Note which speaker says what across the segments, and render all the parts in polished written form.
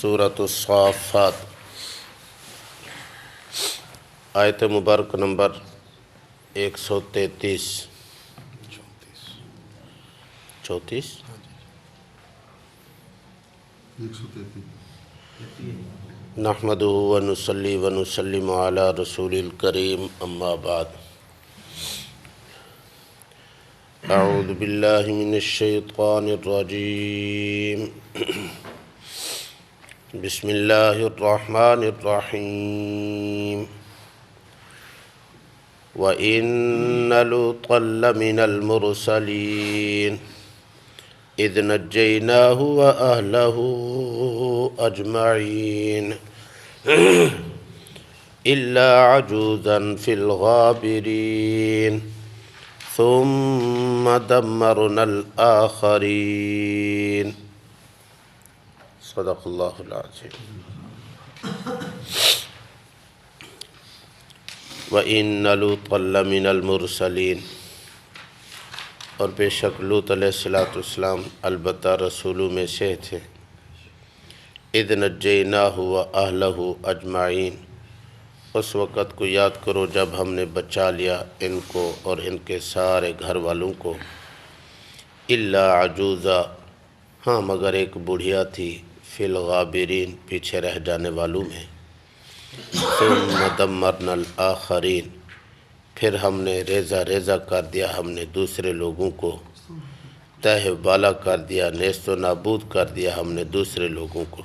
Speaker 1: سورۃ الصافات آیت مبارک نمبر 133 34 نحمدہ ونصلی ونسلم علی رسول الکریم اما بعد اعوذ باللہ من الشیطان الرجیم بسم اللہ الرحمن الرحیم وَإِنَّ لُوطًا لَّمِنَ الْمُرْسَلِينَ إِذْ نَجَّيْنَاهُ وَأَهْلَهُ أَجْمَعِينَ إِلَّا عَجُوزًا فِي الْغَابِرِينَ ثُمَّ دَمَّرْنَا الْآخَرِينَ صدق اللہ العظیم وَإِنَّ لُوطًا لَّمِنَ الْمُرْسَلِينَ اور بے شک لوط علیہ السلام البتہ رسولوں میں سے تھے اِذْ نَجَّيْنَاهُ وَأَهْلَهُ أَجْمَعِينَ اس وقت کو یاد کرو جب ہم نے بچا لیا ان کو اور ان کے سارے گھر والوں کو إِلَّا عَجُوزًا ہاں مگر ایک بڑھیا تھی فی الغابرین پیچھے رہ جانے والوں میں ثم دمرنا الآخرین پھر ہم نے ریزہ ریزہ کر دیا ہم نے دوسرے لوگوں کو تہ بالا کر دیا نیست و نابود کر دیا ہم نے دوسرے لوگوں کو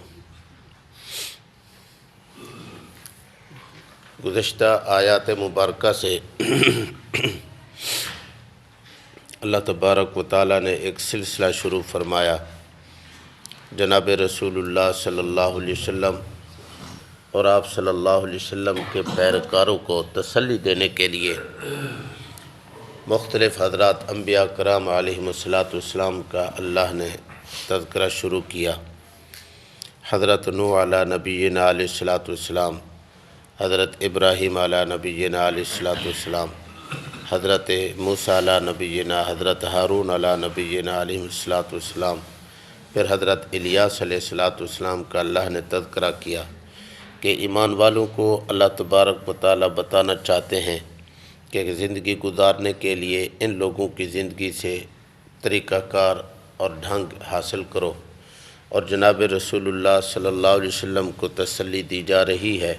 Speaker 1: گزشتہ آیات مبارکہ سے اللہ تبارک و تعالیٰ نے ایک سلسلہ شروع فرمایا جناب رسول اللہ صلی اللہ علیہ وسلم اور آپ صلی اللہ علیہ وسلم کے پیروکاروں کو تسلی دینے کے لیے مختلف حضرات انبیاء کرام علیہم السلام کا اللہ نے تذکرہ شروع کیا حضرت نوح علی نبینا علیہ السلام حضرت ابراہیم علی نبینا علیہ السلام حضرت موسیٰ علی نبینا حضرت ہارون علی نبینا علیہ السلام پھر حضرت الیاس علیہ السلام کا اللہ نے تذکرہ کیا کہ ایمان والوں کو اللہ تبارک و تعالیٰ بتانا چاہتے ہیں کہ زندگی گزارنے کے لیے ان لوگوں کی زندگی سے طریقہ کار اور ڈھنگ حاصل کرو اور جناب رسول اللہ صلی اللہ علیہ وسلم کو تسلی دی جا رہی ہے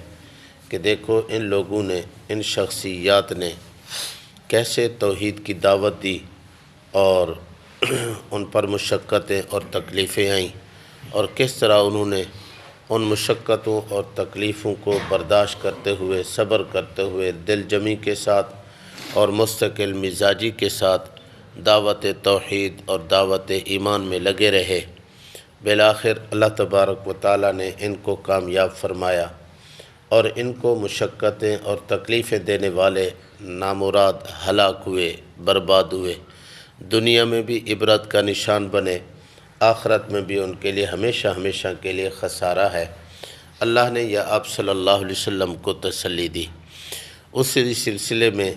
Speaker 1: کہ دیکھو ان لوگوں نے ان شخصیات نے کیسے توحید کی دعوت دی اور ان پر مشقتیں اور تکلیفیں آئیں اور کس طرح انہوں نے ان مشقتوں اور تکلیفوں کو برداشت کرتے ہوئے صبر کرتے ہوئے دل جمی کے ساتھ اور مستقل مزاجی کے ساتھ دعوت توحید اور دعوت ایمان میں لگے رہے بالآخر اللہ تبارک و تعالیٰ نے ان کو کامیاب فرمایا اور ان کو مشقتیں اور تکلیفیں دینے والے نامراد ہلاک ہوئے برباد ہوئے دنیا میں بھی عبرت کا نشان بنے آخرت میں بھی ان کے لیے ہمیشہ ہمیشہ کے لیے خسارہ ہے اللہ نے یا آپ صلی اللہ علیہ وسلم کو تسلی دی اسی سلسلے میں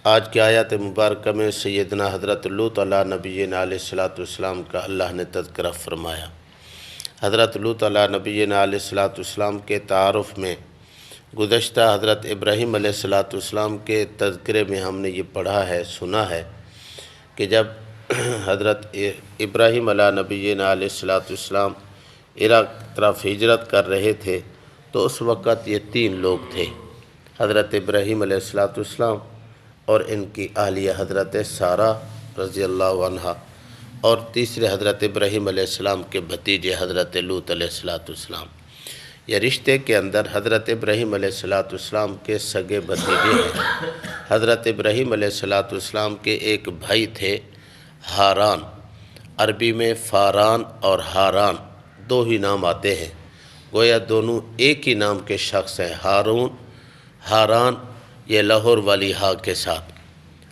Speaker 1: آج کی آیات مبارکہ میں سیدنا حضرت لوط علیہ نبینا علیہ السلام کا اللہ نے تذکرہ فرمایا حضرت لوط علیہ نبینا علیہ السلام کے تعارف میں گزشتہ حضرت ابراہیم علیہ السلام کے تذکرے میں ہم نے یہ پڑھا ہے سنا ہے کہ جب حضرت ابراہیم علیہ نبینا علیہ السلام عراق طرف ہجرت کر رہے تھے تو اس وقت یہ 3 لوگ تھے حضرت ابراہیم علیہ السلام اور ان کی اہلیہ حضرت سارہ رضی اللہ عنہا اور تیسرے حضرت ابراہیم علیہ السلام کے بھتیجے حضرت لوط علیہ السلام یہ رشتے کے اندر حضرت ابراہیم علیہ السلام کے سگے بھتیجے ہیں حضرت ابراہیم علیہ السلام کے ایک بھائی تھے ہاران عربی میں فاران اور ہاران 2 ہی نام آتے ہیں گویا دونوں ایک ہی نام کے شخص ہیں ہاران یہ لاہور والی ہا کے ساتھ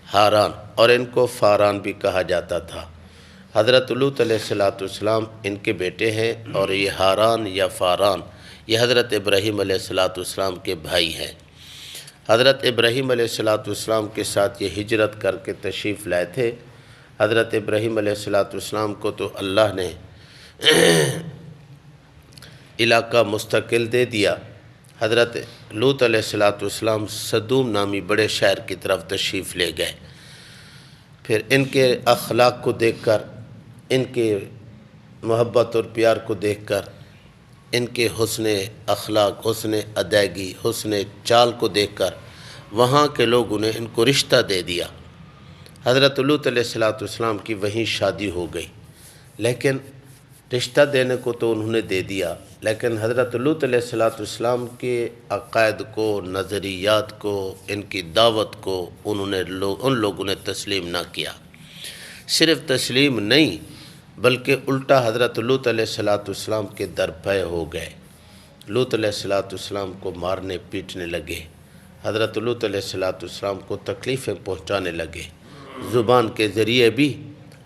Speaker 1: ہاران اور ان کو فاران بھی کہا جاتا تھا حضرت لوط علیہ السلام ان کے بیٹے ہیں اور یہ ہاران یا فاران یہ حضرت ابراہیم علیہ السلام کے بھائی ہیں حضرت ابراہیم علیہ السلام کے ساتھ یہ ہجرت کر کے تشریف لائے تھے حضرت ابراہیم علیہ السلام کو تو اللہ نے علاقہ مستقل دے دیا، حضرت لوط علیہ السلام صدوم نامی بڑے شہر کی طرف تشریف لے گئے۔ پھر ان کے اخلاق کو دیکھ کر، ان کے محبت اور پیار کو دیکھ کر، ان کے حسن اخلاق، حسن ادائیگی، حسن چال کو دیکھ کر وہاں کے لوگوں نے ان کو رشتہ دے دیا۔ حضرت لوط علیہ السلام کی وہیں شادی ہو گئی، لیکن رشتہ دینے کو تو انہوں نے دے دیا، لیکن حضرت لوط علیہ السلام کے عقائد کو، نظریات کو، ان کی دعوت کو ان لوگوں نے تسلیم نہ کیا۔ صرف تسلیم نہیں بلکہ الٹا حضرت لوط علیہ السلام کے در پے ہو گئے، لوط علیہ السلام کو مارنے پیٹنے لگے، حضرت لوط علیہ السلام کو تکلیفیں پہنچانے لگے، زبان کے ذریعے بھی،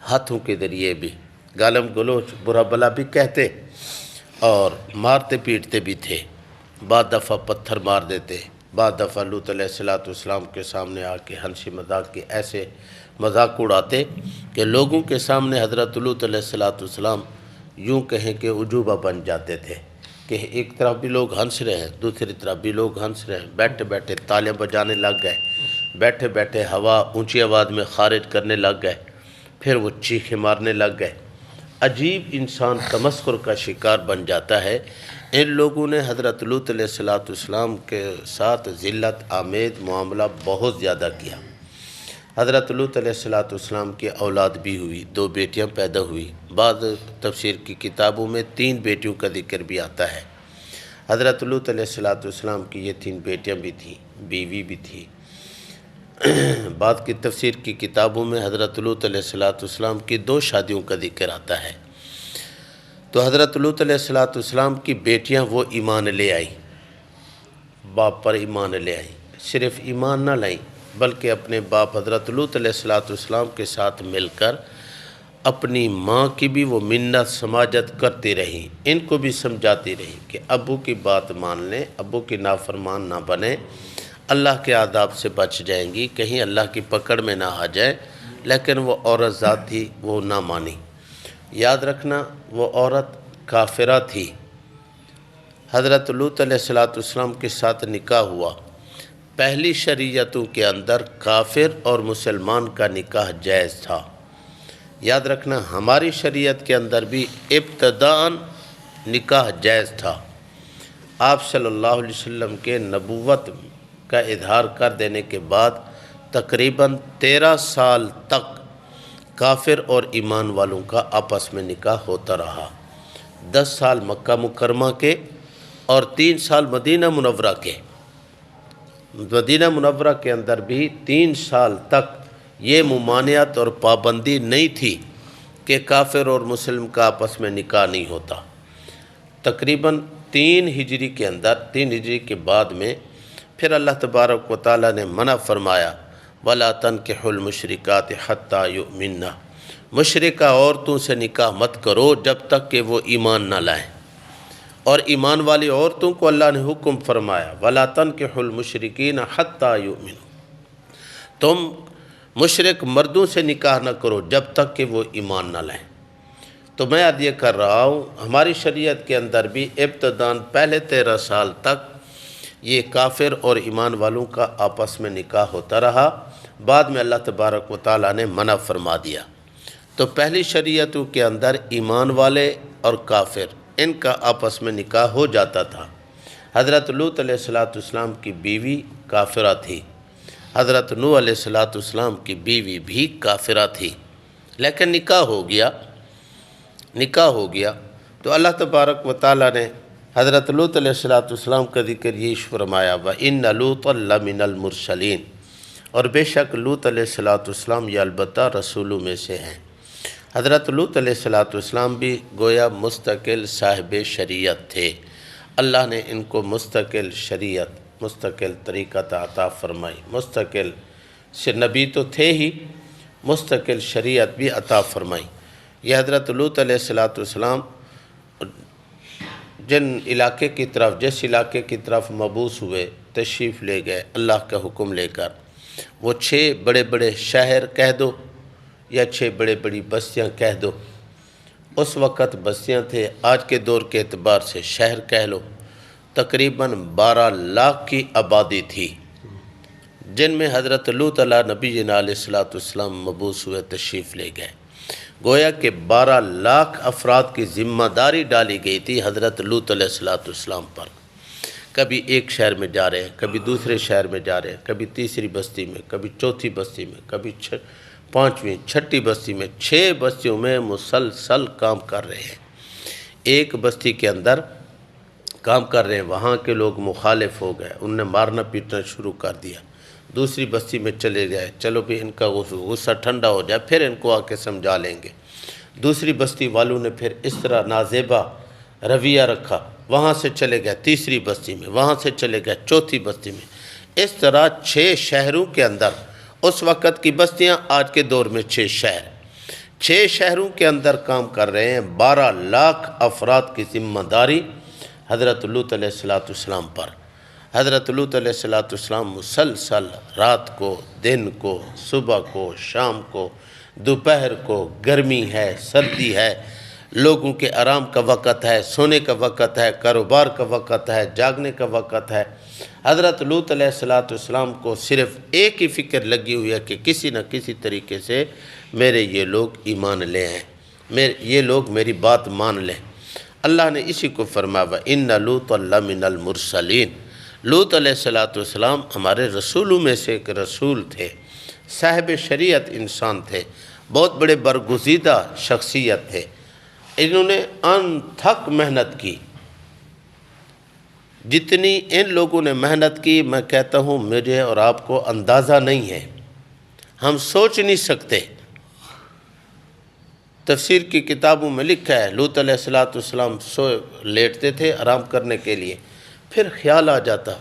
Speaker 1: ہاتھوں کے ذریعے بھی، گالم گلوچ برا بلا بھی کہتے اور مارتے پیٹتے بھی تھے۔ بعض دفعہ پتھر مار دیتے، بعض دفعہ لوط علیہ السلام کے سامنے آ کے ہنسی مذاق کے ایسے مذاق اڑاتے کہ لوگوں کے سامنے حضرت لوط علیہ السلام یوں کہیں کہ عجوبہ بن جاتے تھے کہ ایک طرف بھی لوگ ہنس رہے ہیں، دوسری طرف بھی لوگ ہنس رہے ہیں، بیٹھے بیٹھے تالیاں بجانے لگ گئے، بیٹھے بیٹھے ہوا اونچی آواز میں خارج کرنے لگ گئے، پھر وہ چیخیں مارنے لگ گئے۔ عجیب انسان تمسخر کا شکار بن جاتا ہے۔ ان لوگوں نے حضرت لوط علیہ السلام کے ساتھ ذلت آمیز معاملہ بہت زیادہ کیا۔ حضرت لوط علیہ السلام کی اولاد بھی ہوئی، 2 بیٹیاں پیدا ہوئی، بعض تفسیر کی کتابوں میں 3 بیٹیوں کا ذکر بھی آتا ہے۔ حضرت لوط علیہ السلام کی یہ 3 بیٹیاں بھی تھیں، بیوی بھی تھی۔ بعد کی تفسیر کی کتابوں میں حضرت لوط علیہ السلام کی 2 شادیوں کا ذکر آتا ہے۔ تو حضرت لوط علیہ السلام کی بیٹیاں وہ ایمان لے آئیں، باپ پر ایمان لے آئیں، صرف ایمان نہ لائیں بلکہ اپنے باپ حضرت لوط علیہ السلام کے ساتھ مل کر اپنی ماں کی بھی وہ منت سماجت کرتی رہیں، ان کو بھی سمجھاتی رہیں کہ ابو کی بات مان لیں، ابو کی نافرمان نہ بنیں، اللہ کے عذاب سے بچ جائیں گی، کہیں اللہ کی پکڑ میں نہ آ جائے۔ لیکن وہ عورت ذات تھی، وہ نہ مانی۔ یاد رکھنا وہ عورت کافرہ تھی۔ حضرت لوط علیہ السلام کے ساتھ نکاح ہوا، پہلی شریعتوں کے اندر کافر اور مسلمان کا نکاح جائز تھا۔ یاد رکھنا ہماری شریعت کے اندر بھی ابتداءً نکاح جائز تھا۔ آپ صلی اللہ علیہ وسلم کے نبوت کا اظہار کر دینے کے بعد تقریباً 13 سال تک کافر اور ایمان والوں کا آپس میں نکاح ہوتا رہا۔ 10 سال مکہ مکرمہ کے اور 3 سال مدینہ منورہ کے۔ مدینہ منورہ کے اندر بھی 3 سال تک یہ ممانعت اور پابندی نہیں تھی کہ کافر اور مسلم کا آپس میں نکاح نہیں ہوتا۔ تقریباً 3 ہجری کے اندر، 3 ہجری کے بعد میں پھر اللہ تبارک و تعالیٰ نے منع فرمایا وَلَا تَنْكِحُوا الْمُشْرِكَاتِ حَتَّى يُؤْمِنَّ، مشرکہ عورتوں سے نکاح مت کرو جب تک کہ وہ ایمان نہ لائیں۔ اور ایمان والی عورتوں کو اللہ نے حکم فرمایا وَلَا تَنْكِحُوا الْمُشْرِكِينَ حَتَّى يُؤْمِنُوا، تم مشرک مردوں سے نکاح نہ کرو جب تک کہ وہ ایمان نہ لائیں۔ تو میں عرض یہ کر رہا ہوں ہماری شریعت کے اندر بھی ابتداً پہلے 13 سال تک یہ کافر اور ایمان والوں کا آپس میں نکاح ہوتا رہا، بعد میں اللہ تبارک و تعالیٰ نے منع فرما دیا۔ تو پہلی شریعتوں کے اندر ایمان والے اور کافر ان کا آپس میں نکاح ہو جاتا تھا۔ حضرت لوط علیہ السلام کی بیوی کافرہ تھی، حضرت نوح علیہ السلام کی بیوی بھی کافرہ تھی، لیکن نکاح ہو گیا تو اللہ تبارک و تعالیٰ نے حضرت لوط علیہ السلام کا ذکر یہ فرمایا وَإِنَّ لُوطًا لَمِنَ الْمُرْسَلِينَ، اور بے شک لوط علیہ السلام یہ البتہ رسولوں میں سے ہیں۔ حضرت لوط علیہ السلام بھی گویا مستقل صاحب شریعت تھے، اللہ نے ان کو مستقل شریعت، مستقل طریقہ عطا فرمائی، مستقل نبی تو تھے ہی، مستقل شریعت بھی عطا فرمائی۔ یہ حضرت لوط علیہ السلام جس علاقے کی طرف مبعوث ہوئے، تشریف لے گئے اللہ کا حکم لے کر، وہ 6 بڑے بڑے شہر کہہ دو یا 6 بڑے بڑی بستیاں کہہ دو، اس وقت بستیاں تھے، آج کے دور کے اعتبار سے شہر کہہ لو، تقریباً 12 لاکھ کی آبادی تھی، جن میں حضرت لوط علیہ نبی علیہ السلام مبعوث ہوئے، تشریف لے گئے۔ گویا کہ 12 لاکھ افراد کی ذمہ داری ڈالی گئی تھی حضرت لوط علیہ السلام پر۔ کبھی ایک شہر میں جا رہے ہیں، کبھی دوسرے شہر میں جا رہے ہیں، کبھی تیسری بستی میں، کبھی چوتھی بستی میں، کبھی پانچویں چھٹی بستی میں، 6 بستیوں میں مسلسل کام کر رہے ہیں۔ ایک بستی کے اندر کام کر رہے ہیں، وہاں کے لوگ مخالف ہو گئے، انہوں نے مارنا پیٹنا شروع کر دیا۔ دوسری بستی میں چلے گئے، چلو بھی ان کا غصہ ٹھنڈا ہو جائے، پھر ان کو آ کے سمجھا لیں گے۔ دوسری بستی والوں نے پھر اس طرح نازیبا رویہ رکھا، وہاں سے چلے گئے تیسری بستی میں، وہاں سے چلے گئے چوتھی بستی میں۔ اس طرح 6 شہروں کے اندر، اس وقت کی بستیاں، آج کے دور میں 6 شہر، 6 شہروں کے اندر کام کر رہے ہیں۔ 12 لاکھ افراد کی ذمہ داری حضرت لوط علیہ السلام پر۔ حضرت لوط علیہ السلام مسلسل رات کو، دن کو، صبح کو، شام کو، دوپہر کو، گرمی ہے، سردی ہے، لوگوں کے آرام کا وقت ہے، سونے کا وقت ہے، کاروبار کا وقت ہے، جاگنے کا وقت ہے۔ حضرت لوط علیہ السلام کو صرف ایک ہی فکر لگی ہوئی ہے کہ کسی نہ کسی طریقے سے میرے یہ لوگ ایمان لے آئیں، یہ لوگ میری بات مان لیں۔ اللہ نے اسی کو فرمایا وَإِنَّ لُوطًا لَمِنَ الْمُرْسَلِينَ، لوط علیہ السلام ہمارے رسولوں میں سے ایک رسول تھے، صاحب شریعت انسان تھے، بہت بڑے برگزیدہ شخصیت تھے۔ انہوں نے انتھک محنت کی، جتنی ان لوگوں نے محنت کی، میں کہتا ہوں مجھے اور آپ کو اندازہ نہیں ہے، ہم سوچ نہیں سکتے۔ تفسیر کی کتابوں میں لکھا ہے لوط علیہ السلام لیٹتے تھے آرام کرنے کے لیے، پھر خیال آ جاتا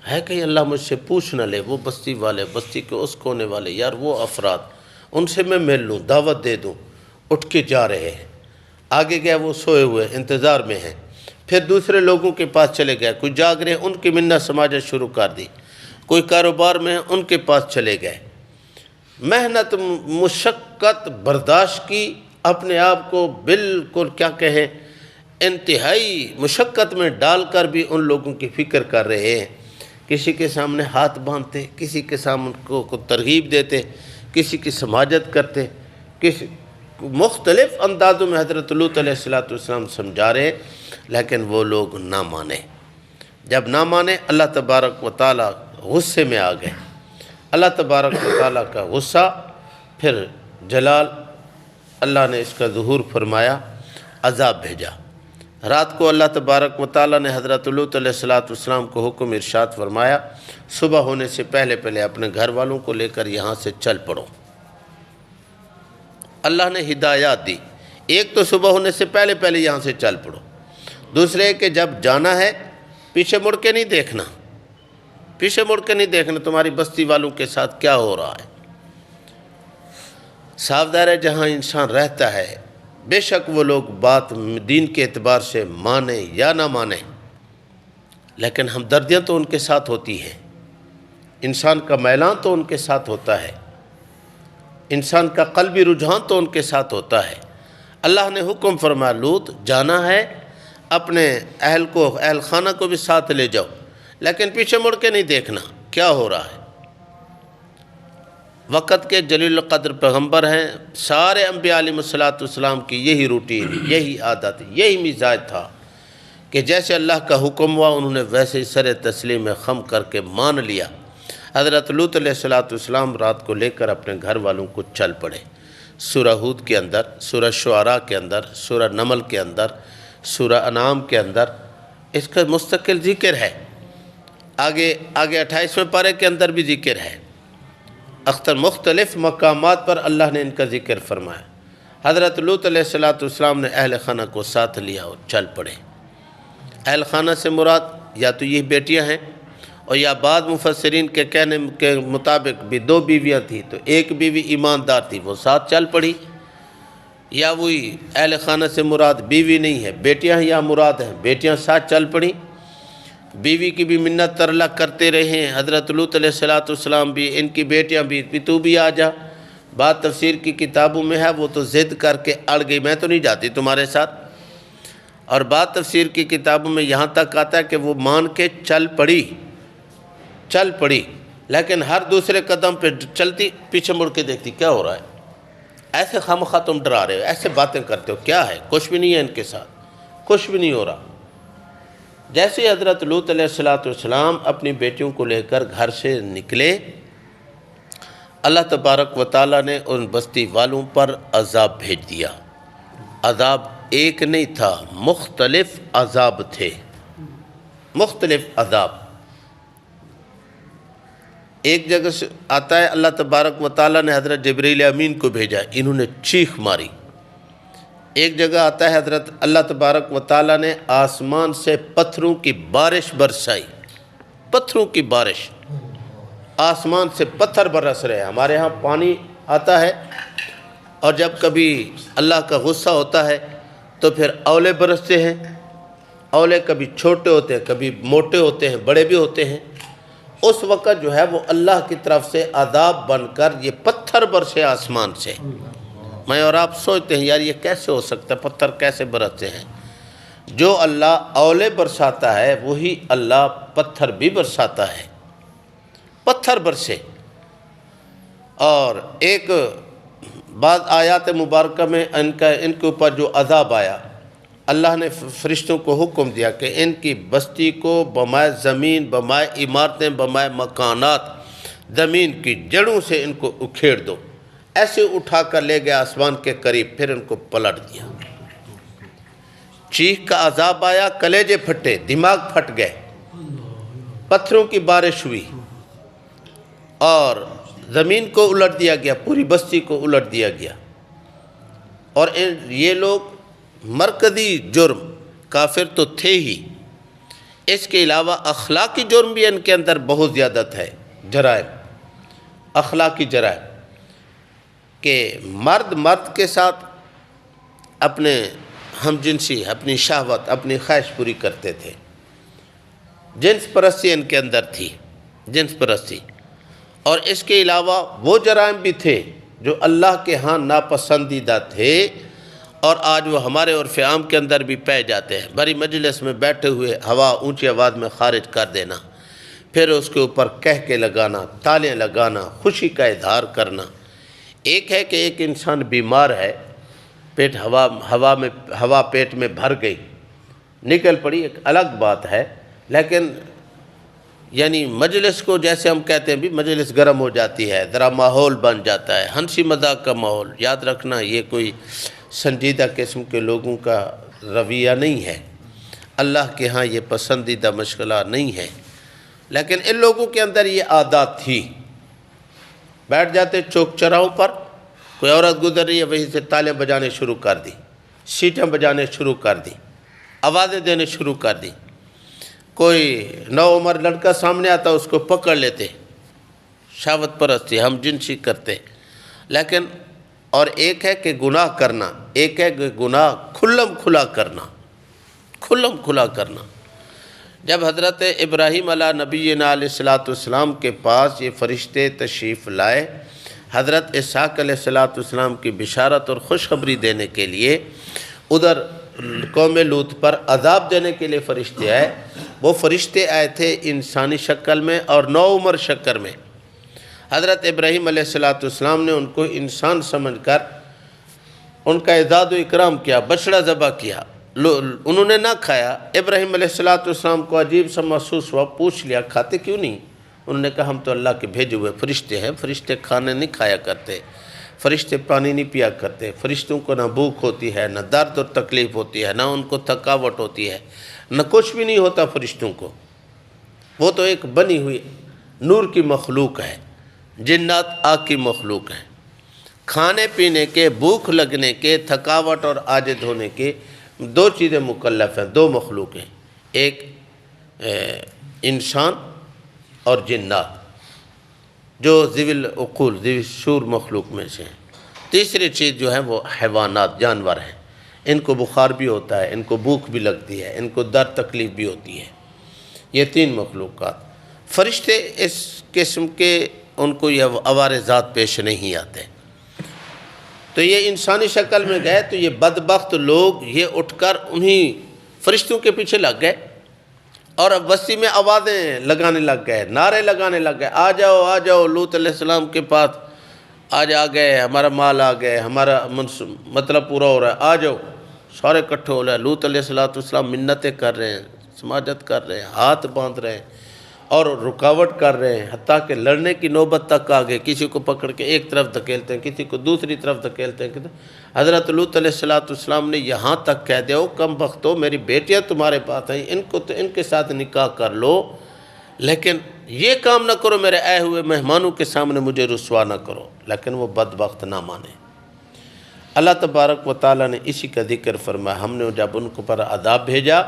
Speaker 1: ہے کہ اللہ مجھ سے پوچھ نہ لے، وہ بستی والے، بستی کے اس کونے والے، یار وہ افراد، ان سے میں مل لوں، دعوت دے دوں۔ اٹھ کے جا رہے ہیں، آگے گئے وہ سوئے ہوئے انتظار میں ہیں، پھر دوسرے لوگوں کے پاس چلے گئے، کوئی جاگ رہے ہیں ان کی منت سماجت شروع کر دی، کوئی کاروبار میں ہیں ان کے پاس چلے گئے۔ محنت مشقت برداشت کی، اپنے آپ کو بالکل کیا کہیں انتہائی مشقت میں ڈال کر بھی ان لوگوں کی فکر کر رہے ہیں۔ کسی کے سامنے ہاتھ باندھتے، کسی کے سامنے کو ترغیب دیتے، کسی کی سماجت کرتے، کسی مختلف اندازوں میں حضرت لوط علیہ السلام سمجھا رہے، لیکن وہ لوگ نہ مانے۔ جب نہ مانے، اللہ تبارک و تعالیٰ غصے میں آ گئے۔ اللہ تبارک و تعالیٰ کا غصہ، پھر جلال، اللہ نے اس کا ظہور فرمایا، عذاب بھیجا۔ رات کو اللہ تبارک و تعالیٰ نے حضرت لوط علیہ السلام کو حکم ارشاد فرمایا، صبح ہونے سے پہلے اپنے گھر والوں کو لے کر یہاں سے چل پڑو۔ اللہ نے ہدایات دی، ایک تو صبح ہونے سے پہلے یہاں سے چل پڑو، دوسرے کہ جب جانا ہے پیچھے مڑ کے نہیں دیکھنا، پیچھے مڑ کے نہیں دیکھنا تمہاری بستی والوں کے ساتھ کیا ہو رہا ہے۔ صاف ظاہر ہے جہاں انسان رہتا ہے، بے شک وہ لوگ بات دین کے اعتبار سے مانیں یا نہ مانیں، لیکن ہمدردیاں تو ان کے ساتھ ہوتی ہیں، انسان کا میلان تو ان کے ساتھ ہوتا ہے، انسان کا قلبی رجحان تو ان کے ساتھ ہوتا ہے۔ اللہ نے حکم فرمایا لوط جانا ہے، اپنے اہل خانہ کو بھی ساتھ لے جاؤ، لیکن پیچھے مڑ کے نہیں دیکھنا کیا ہو رہا ہے۔ وقت کے جلیل القدر پیغمبر ہیں، سارے انبیاء علیہ السلام کی یہی روٹین، یہی عادت، یہی مزاج تھا کہ جیسے اللہ کا حکم ہوا انہوں نے ویسے ہی سر تسلیم خم کر کے مان لیا۔ حضرت لوط علیہ السلام رات کو لے کر اپنے گھر والوں کو چل پڑے۔ سورہ ہود کے اندر، سورہ شعراء کے اندر، سورہ نمل کے اندر، سورہ انعام کے اندر اس کا مستقل ذکر ہے، آگے 28ویں پارے کے اندر بھی ذکر ہے۔ مختلف مقامات پر اللہ نے ان کا ذکر فرمایا۔ حضرت لوط علیہ السلام نے اہل خانہ کو ساتھ لیا اور چل پڑے۔ اہل خانہ سے مراد یا تو یہ بیٹیاں ہیں، اور یا بعض مفسرین کے کہنے کے مطابق بھی 2 بیویاں تھیں، تو ایک بیوی ایماندار تھی وہ ساتھ چل پڑی، یا وہی اہل خانہ سے مراد بیوی نہیں ہے، بیٹیاں یا مراد ہیں، بیٹیاں ساتھ چل پڑیں۔ بیوی کی بھی منت ترلا کرتے رہے حضرت لوط علیہ السلام بھی، ان کی بیٹیاں بھی تو بھی آ جا، بات تفسیر کی کتابوں میں ہے، وہ تو ضد کر کے اڑ گئی، میں تو نہیں جاتی تمہارے ساتھ، اور بات تفسیر کی کتابوں میں یہاں تک آتا ہے کہ وہ مان کے چل پڑی، لیکن ہر دوسرے قدم پہ چلتی پیچھے مڑ کے دیکھتی کیا ہو رہا ہے، ایسے خامخواہ تم ڈرا رہے ہو، ایسے باتیں کرتے ہو، کیا ہے، کچھ بھی نہیں ہے ان کے ساتھ، کچھ بھی نہیں ہو رہا۔ جیسے حضرت لوط علیہ السلام اپنی بیٹیوں کو لے کر گھر سے نکلے، اللہ تبارک و تعالیٰ نے ان بستی والوں پر عذاب بھیج دیا۔ عذاب ایک نہیں تھا، مختلف عذاب تھے، مختلف عذاب۔ ایک جگہ سے آتا ہے اللہ تبارک و تعالیٰ نے حضرت جبریل امین کو بھیجا، انہوں نے چیخ ماری۔ ایک جگہ آتا ہے حضرت اللہ تبارک و تعالیٰ نے آسمان سے پتھروں کی بارش برسائی، پتھروں کی بارش، آسمان سے پتھر برس رہے ہیں۔ ہمارے ہاں پانی آتا ہے اور جب کبھی اللہ کا غصہ ہوتا ہے تو پھر اولے برستے ہیں، اولے کبھی چھوٹے ہوتے ہیں، کبھی موٹے ہوتے ہیں، بڑے بھی ہوتے ہیں۔ اس وقت جو ہے وہ اللہ کی طرف سے عذاب بن کر یہ پتھر برسے آسمان سے۔ میں اور آپ سوچتے ہیں یار یہ کیسے ہو سکتا ہے، پتھر کیسے برستے ہیں؟ جو اللہ اولے برساتا ہے وہی اللہ پتھر بھی برساتا ہے، پتھر برسے۔ اور ایک بعض آیات مبارکہ میں ان کے اوپر جو عذاب آیا، اللہ نے فرشتوں کو حکم دیا کہ ان کی بستی کو بمائے زمین، بمائے عمارتیں، بمائے مکانات، زمین کی جڑوں سے ان کو اکھیڑ دو۔ ایسے اٹھا کر لے گئے آسمان کے قریب، پھر ان کو پلٹ دیا۔ چیخ کا عذاب آیا، کلیجے پھٹے، دماغ پھٹ گئے، پتھروں کی بارش ہوئی اور زمین کو الٹ دیا گیا، پوری بستی کو الٹ دیا گیا۔ اور یہ لوگ مرکزی جرم کافر تو تھے ہی، اس کے علاوہ اخلاقی جرم بھی ان کے اندر بہت زیادہ ہے، جرائم، اخلاقی جرائم، کہ مرد کے ساتھ اپنے ہم جنسی، اپنی شہوت، اپنی خواہش پوری کرتے تھے۔ جنس پرستی ان کے اندر تھی، جنس پرستی۔ اور اس کے علاوہ وہ جرائم بھی تھے جو اللہ کے ہاں ناپسندیدہ تھے، اور آج وہ ہمارے عرف عام کے اندر بھی پائے جاتے ہیں۔ بڑی مجلس میں بیٹھے ہوئے ہوا اونچی آواز میں خارج کر دینا، پھر اس کے اوپر کہہ کے لگانا، تالیں لگانا، خوشی کا اظہار کرنا۔ ایک ہے کہ ایک انسان بیمار ہے، پیٹ ہوا پیٹ میں بھر گئی، نکل پڑی، ایک الگ بات ہے، لیکن یعنی مجلس کو جیسے ہم کہتے ہیں بھی مجلس گرم ہو جاتی ہے، ذرا ماحول بن جاتا ہے، ہنسی مذاق کا ماحول۔ یاد رکھنا یہ کوئی سنجیدہ قسم کے لوگوں کا رویہ نہیں ہے، اللہ کے ہاں یہ پسندیدہ مشغلہ نہیں ہے، لیکن ان لوگوں کے اندر یہ عادات تھی۔ بیٹھ جاتے چوک چراہوں پر، کوئی عورت گزر رہی ہے، وہیں سے تالے بجانے شروع کر دی، سیٹیں بجانے شروع کر دی، آوازیں دینے شروع کر دی۔ کوئی نوعمر لڑکا سامنے آتا اس کو پکڑ لیتے، شہوت پرستی، ہم جنسی کرتے۔ لیکن اور ایک ہے کہ گناہ کرنا، ایک ہے کہ گناہ کھلم کھلا کرنا، کھلم کھلا کرنا۔ جب حضرت ابراہیم علیہ نبینا علیہ السلام کے پاس یہ فرشتے تشریف لائے، حضرت اسحاق علیہ السلام کی بشارت اور خوشخبری دینے کے لیے، ادھر قوم لوط پر عذاب دینے کے لیے فرشتے آئے۔ وہ فرشتے آئے تھے انسانی شکل میں اور نوعمر شکل میں۔ حضرت ابراہیم علیہ السلام نے ان کو انسان سمجھ کر ان کا اعزاز و اکرام کیا، بچڑا ذبح کیا، انہوں نے نہ کھایا۔ ابراہیم علیہ السلام کو عجیب سا محسوس ہوا، پوچھ لیا کھاتے کیوں نہیں؟ انہوں نے کہا ہم تو اللہ کے بھیجے ہوئے فرشتے ہیں، فرشتے کھانے نہیں کھایا کرتے، فرشتے پانی نہیں پیا کرتے، فرشتوں کو نہ بھوک ہوتی ہے، نہ درد اور تکلیف ہوتی ہے، نہ ان کو تھکاوٹ ہوتی ہے، نہ کچھ بھی نہیں ہوتا فرشتوں کو، وہ تو ایک بنی ہوئی نور کی مخلوق ہے، جنات آگ کی مخلوق ہیں۔ کھانے پینے کے، بھوک لگنے کے، تھکاوٹ اور عاجز ہونے کے دو چیزیں مکلف ہیں، دو مخلوق ہیں، ایک انسان اور جنات جو ذوی العقول، ذوی الشعور مخلوق میں سے ہیں۔ تیسری چیز جو ہے وہ حیوانات، جانور ہیں، ان کو بخار بھی ہوتا ہے، ان کو بھوک بھی لگتی ہے، ان کو درد تکلیف بھی ہوتی ہے۔ یہ تین مخلوقات۔ فرشتے اس قسم کے ان کو یہ عوارضات پیش نہیں آتے۔ تو یہ انسانی شکل میں گئے تو یہ بدبخت لوگ یہ اٹھ کر انہی فرشتوں کے پیچھے لگ گئے اور اب بستی میں آوازیں لگانے لگ گئے، نعرے لگانے لگ گئے، آ جاؤ لوط علیہ السلام کے پاس، آج آ گئے، ہمارا مال آ گئے، ہمارا مطلب پورا ہو رہا ہے، آ جاؤ۔ سارے اکٹھے ہو رہے ہیں، لوط علیہ السلام منتیں کر رہے ہیں، سماجت کر رہے ہیں، ہاتھ باندھ رہے ہیں اور رکاوٹ کر رہے ہیں، حتیٰ کہ لڑنے کی نوبت تک آ گئے، کسی کو پکڑ کے ایک طرف دھکیلتے ہیں، کسی کو دوسری طرف دھکیلتے ہیں۔ حضرت لوط علیہ السلام نے یہاں تک کہہ دیا، کم بختو میری بیٹیاں تمہارے پاس ہیں، ان کے ساتھ نکاح کر لو، لیکن یہ کام نہ کرو، میرے آئے ہوئے مہمانوں کے سامنے مجھے رسوا نہ کرو۔ لیکن وہ بدبخت نہ مانے۔ اللہ تبارک و تعالیٰ نے اسی کا ذکر فرمایا، ہم نے جب ان کو پر عذاب بھیجا،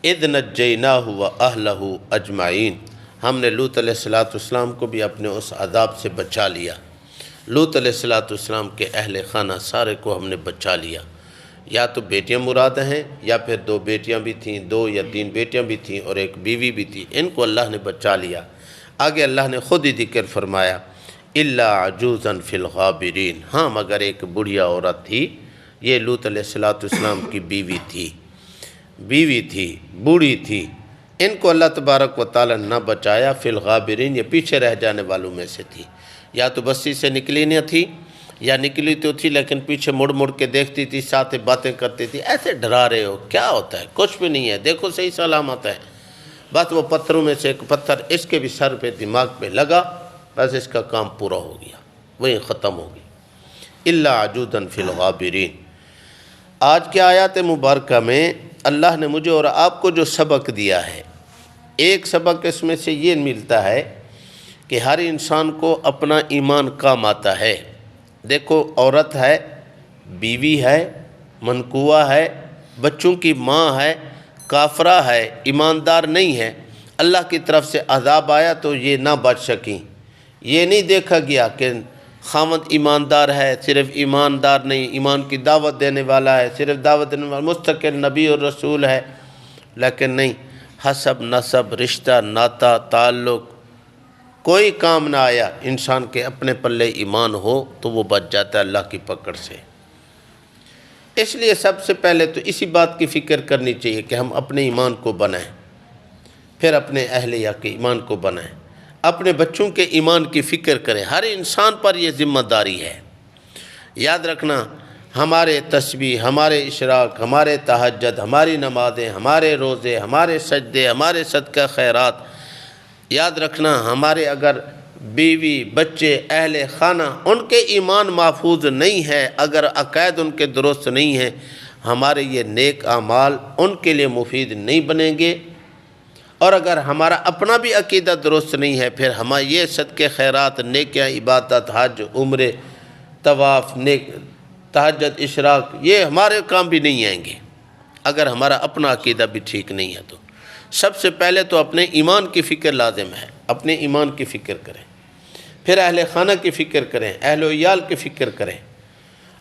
Speaker 1: اذ نجیناہ واہلہ اجمعین، ہم نے لوط علیہ السلام کو بھی اپنے اس عذاب سے بچا لیا۔ لوط علیہ السلام کے اہل خانہ سارے کو ہم نے بچا لیا، یا تو بیٹیاں مراد ہیں یا پھر 2 بیٹیاں بھی تھیں، 2 یا 3 بیٹیاں بھی تھیں اور ایک بیوی بھی تھی، ان کو اللہ نے بچا لیا۔ آگے اللہ نے خود ہی ذکر فرمایا، الا عجوزا فی الغابرین، ہاں مگر ایک بڑھیا عورت تھی، یہ لوط علیہ السلام کی بیوی تھی، بوڑھی تھی، ان کو اللہ تبارک و تعالی نہ بچایا، فی الغابرین، یہ پیچھے رہ جانے والوں میں سے تھی، یا تو بستی سے نکلی نہ تھی یا نکلی تو تھی لیکن پیچھے مڑ کے دیکھتی تھی، ساتھ باتیں کرتی تھی، ایسے ڈرا رہے ہو، کیا ہوتا ہے، کچھ بھی نہیں ہے، دیکھو صحیح سلامت ہے۔ بس وہ پتھروں میں سے ایک پتھر اس کے بھی سر پہ دماغ پہ لگا، بس اس کا کام پورا ہو گیا، وہیں ختم ہو گئی۔ الا عجوزا فی الغابرین۔ آج کے آیات مبارکہ میں اللہ نے مجھے اور آپ کو جو سبق دیا ہے، ایک سبق اس میں سے یہ ملتا ہے کہ ہر انسان کو اپنا ایمان کام آتا ہے۔ دیکھو، عورت ہے، بیوی ہے، منکوہ ہے، بچوں کی ماں ہے، کافرہ ہے، ایماندار نہیں ہے، اللہ کی طرف سے عذاب آیا تو یہ نہ بچ سکیں۔ یہ نہیں دیکھا گیا کہ خاوند ایماندار ہے، صرف ایماندار نہیں، ایمان کی دعوت دینے والا ہے، صرف دعوت دینے والا مستقل نبی اور رسول ہے، لیکن نہیں، حسب نسب رشتہ ناتا تعلق کوئی کام نہ آیا، انسان کے اپنے پلے ایمان ہو تو وہ بچ جاتا ہے اللہ کی پکڑ سے۔ اس لیے سب سے پہلے تو اسی بات کی فکر کرنی چاہیے کہ ہم اپنے ایمان کو بنائیں، پھر اپنے اہلیہ کے ایمان کو بنائیں، اپنے بچوں کے ایمان کی فکر کریں۔ ہر انسان پر یہ ذمہ داری ہے۔ یاد رکھنا، ہمارے تسبیح، ہمارے اشراق، ہمارے تہجد، ہماری نمازیں، ہمارے روزے، ہمارے سجدے، ہمارے صدقہ خیرات، یاد رکھنا ہمارے اگر بیوی، بچے، اہل خانہ ان کے ایمان محفوظ نہیں ہے، اگر عقائد ان کے درست نہیں ہیں، ہمارے یہ نیک اعمال ان کے لیے مفید نہیں بنیں گے، اور اگر ہمارا اپنا بھی عقیدہ درست نہیں ہے، پھر ہمارے یہ صدقے خیرات، نیکیاں، عبادت، حج، عمرے، طواف، تہجد، اشراق، یہ ہمارے کام بھی نہیں آئیں گے اگر ہمارا اپنا عقیدہ بھی ٹھیک نہیں ہے۔ تو سب سے پہلے تو اپنے ایمان کی فکر لازم ہے، اپنے ایمان کی فکر کریں، پھر اہل خانہ کی فکر کریں، اہل و عیال کی فکر کریں۔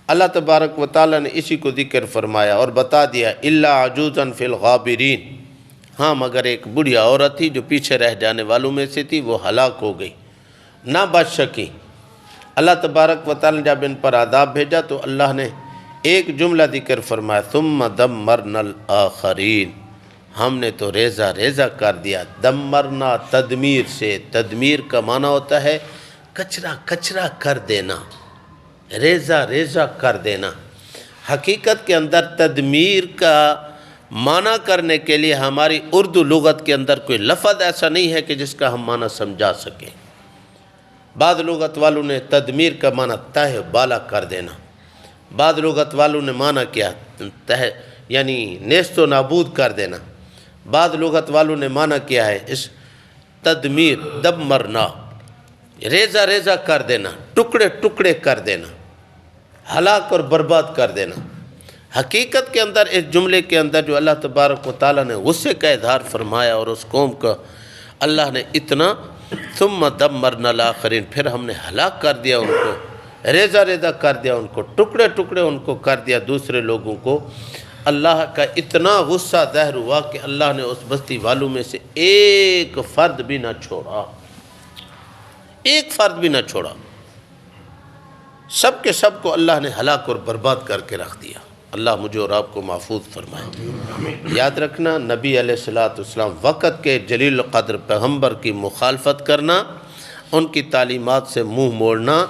Speaker 1: اللہ تبارک و تعالیٰ نے اسی کو ذکر فرمایا اور بتا دیا، الا عجوزا فی الغابرین، ہاں مگر ایک بڑھیا عورت تھی جو پیچھے رہ جانے والوں میں سے تھی، وہ ہلاک ہو گئی، نہ بچ سکی۔ اللہ تبارک و تعالیٰ نے جب ان پر عذاب بھیجا تو اللہ نے ایک جملہ ذکر فرمایا، ثم دمرنا الآخرین، ہم نے تو ریزہ ریزہ کر دیا۔ دمرنا تدمیر سے، تدمیر کا معنی ہوتا ہے کچرا کچرا کر دینا، ریزہ ریزہ کر دینا۔ حقیقت کے اندر تدمیر کا معنی کرنے کے لیے ہماری اردو لغت کے اندر کوئی لفظ ایسا نہیں ہے کہ جس کا ہم معنی سمجھا سکیں۔ بعض لغت والوں نے تدمیر کا معنی تہ بالا کر دینا، بعض لغت والوں نے معنی کیا یعنی نیست و نابود کر دینا، بعض لغت والوں نے معنی کیا ہے اس تدمیر، دمرنا، ریزہ ریزہ کر دینا، ٹکڑے ٹکڑے کر دینا، ہلاک اور برباد کر دینا۔ حقیقت کے اندر اس جملے کے اندر جو اللہ تبارک و تعالیٰ نے غصے کا اظہار فرمایا اور اس قوم کا اللہ نے اتنا، ثم دمرنا الآخرین، پھر ہم نے ہلاک کر دیا ان کو، ریزہ ریزہ کر دیا ان کو، ٹکڑے ٹکڑے ان کو کر دیا دوسرے لوگوں کو۔ اللہ کا اتنا غصہ ظاہر ہوا کہ اللہ نے اس بستی والوں میں سے ایک فرد بھی نہ چھوڑا، ایک فرد بھی نہ چھوڑا۔ سب کے سب کو اللہ نے ہلاک اور برباد کر کے رکھ دیا۔ اللہ مجھے اور آپ کو محفوظ فرمائے۔ یاد رکھنا، نبی علیہ السلام وقت کے جلیل القدر پیغمبر کی مخالفت کرنا، ان کی تعلیمات سے منہ موڑنا،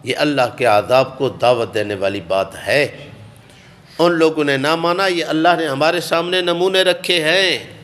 Speaker 1: یہ اللہ کے عذاب کو دعوت دینے والی بات ہے۔ ان لوگوں نے نہ مانا، یہ اللہ نے ہمارے سامنے نمونے رکھے ہیں۔